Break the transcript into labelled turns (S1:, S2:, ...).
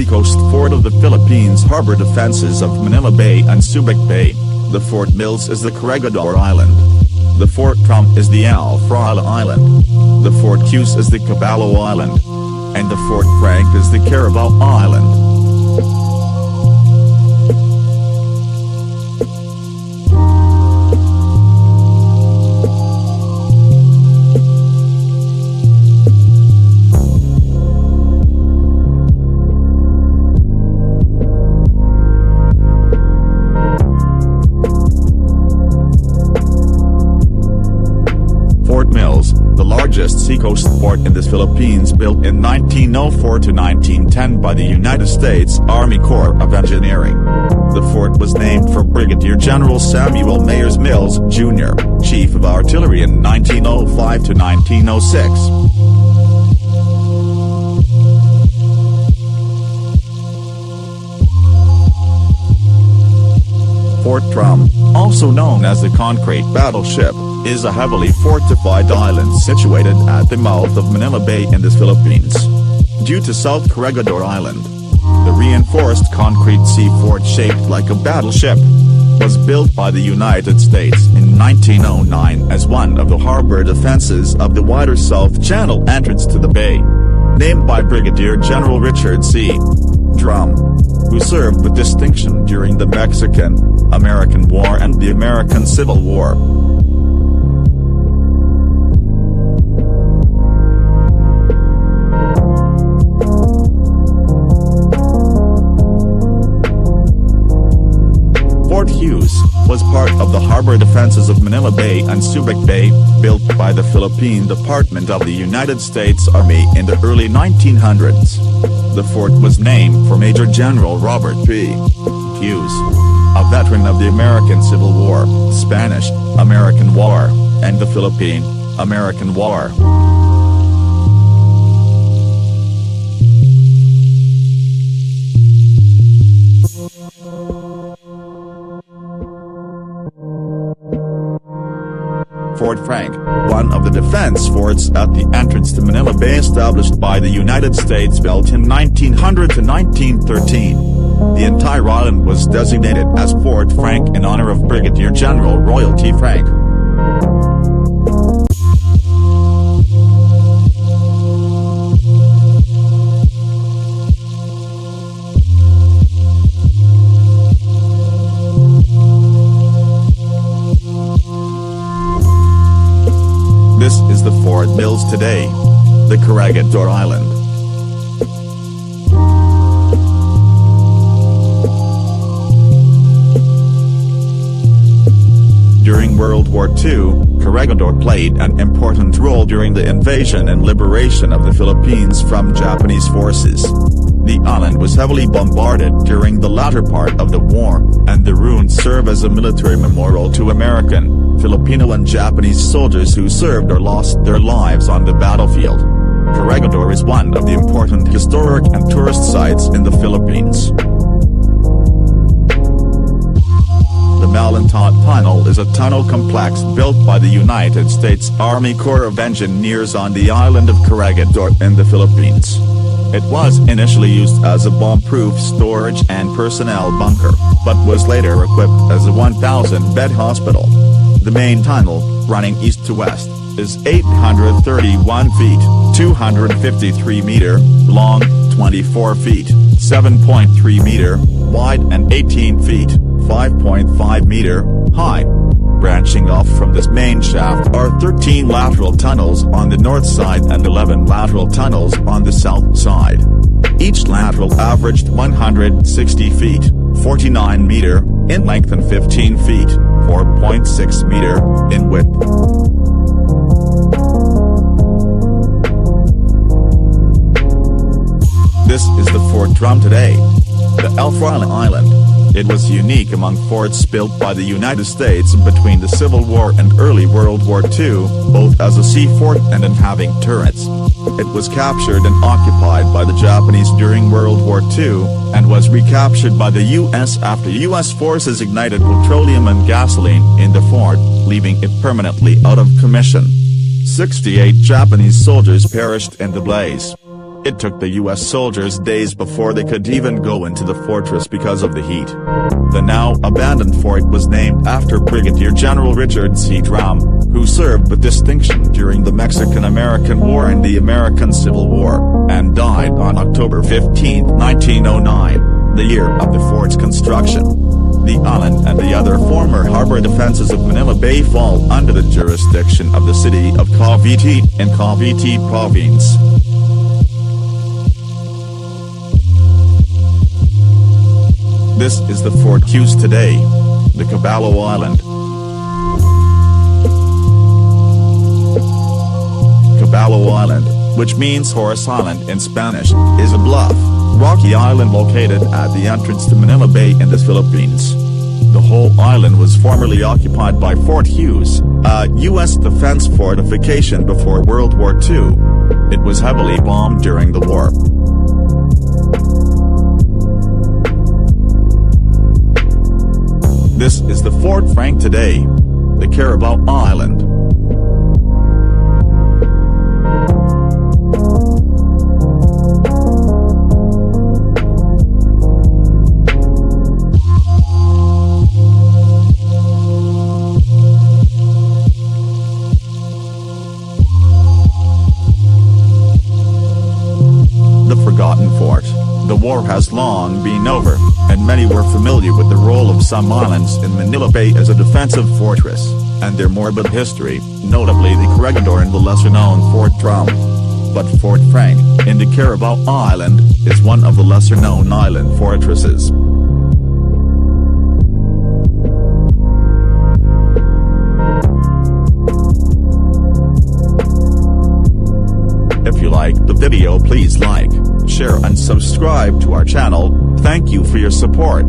S1: Seacoast fort of the Philippines harbor defenses of Manila Bay and Subic Bay. The Fort Mills is the Corregidor Island. The Fort Trump is the Fraile Island. The Fort Hughes is the Caballo Island. And the Fort Frank is the Carabao Island. Fort Mills, the largest seacoast fort in the Philippines, built in 1904 to 1910 by the United States Army Corps of Engineering. The fort was named for Brigadier General Samuel Mayers Mills, Jr., Chief of Artillery in 1905 to 1906. Fort Trump, also known as the Concrete Battleship, is a heavily fortified island situated at the mouth of Manila Bay in the Philippines. Due to South Corregidor Island, the reinforced concrete sea fort shaped like a battleship was built by the United States in 1909 as one of the harbor defenses of the wider South Channel entrance to the bay. Named by Brigadier General Richard C. Drum, who served with distinction during the Mexican-American War and the American Civil War. Fort Hughes was part of the harbor defenses of Manila Bay and Subic Bay, built by the Philippine Department of the United States Army in the early 1900s. The fort was named for Major General Robert P. Hughes, a veteran of the American Civil War, Spanish-American War, and the Philippine-American War. Fort Frank, one of the defense forts at the entrance to Manila Bay established by the United States, built in 1900 to 1913. The entire island was designated as Fort Frank in honor of Brigadier General Royal T. Frank. This is the Fort Mills today, the Corregidor Island. During World War II, Corregidor played an important role during the invasion and liberation of the Philippines from Japanese forces. The island was heavily bombarded during the latter part of the war, and the ruins serve as a military memorial to American, Filipino and Japanese soldiers who served or lost their lives on the battlefield. Corregidor is one of the important historic and tourist sites in the Philippines. The Malintot Tunnel is a tunnel complex built by the United States Army Corps of Engineers on the island of Corregidor in the Philippines. It was initially used as a bomb-proof storage and personnel bunker, but was later equipped as a 1,000-bed hospital. The main tunnel, running east to west, is 831 feet, 253 meter long, 24 feet, 7.3 meter wide and 18 feet, 5.5 meter high. Branching off from this main shaft are 13 lateral tunnels on the north side and 11 lateral tunnels on the south side. Each lateral averaged 160 feet, 49 meter in length and 15 feet, 4.6 meter in width. This is the Fort Drum today, the Fraile Island. It was unique among forts built by the United States between the Civil War and early World War II, both as a sea fort and in having turrets. It was captured and occupied by the Japanese during World War II, and was recaptured by the U.S. after U.S. forces ignited petroleum and gasoline in the fort, leaving it permanently out of commission. 68 Japanese soldiers perished in the blaze. It took the U.S. soldiers days before they could even go into the fortress because of the heat. The now abandoned fort was named after Brigadier General Richard C. Drum, who served with distinction during the Mexican-American War and the American Civil War, and died on October 15, 1909, the year of the fort's construction. The island and the other former harbor defenses of Manila Bay fall under the jurisdiction of the city of Cavite in Cavite Province. This is the Fort Hughes today, the Caballo Island. Caballo Island, which means Horse Island in Spanish, is a bluff, rocky island located at the entrance to Manila Bay in the Philippines. The whole island was formerly occupied by Fort Hughes, a U.S. defense fortification before World War II. It was heavily bombed during the war. This is the Fort Frank today, the Carabao Island. The Forgotten Fort. The war has long been over, and many were familiar with the role of some islands in Manila Bay as a defensive fortress, and their morbid history, notably the Corregidor and the lesser-known Fort Drum. But Fort Frank, in the Carabao Island, is one of the lesser-known island fortresses. If you liked the video, please like, share and subscribe to our channel. Thank you for your support.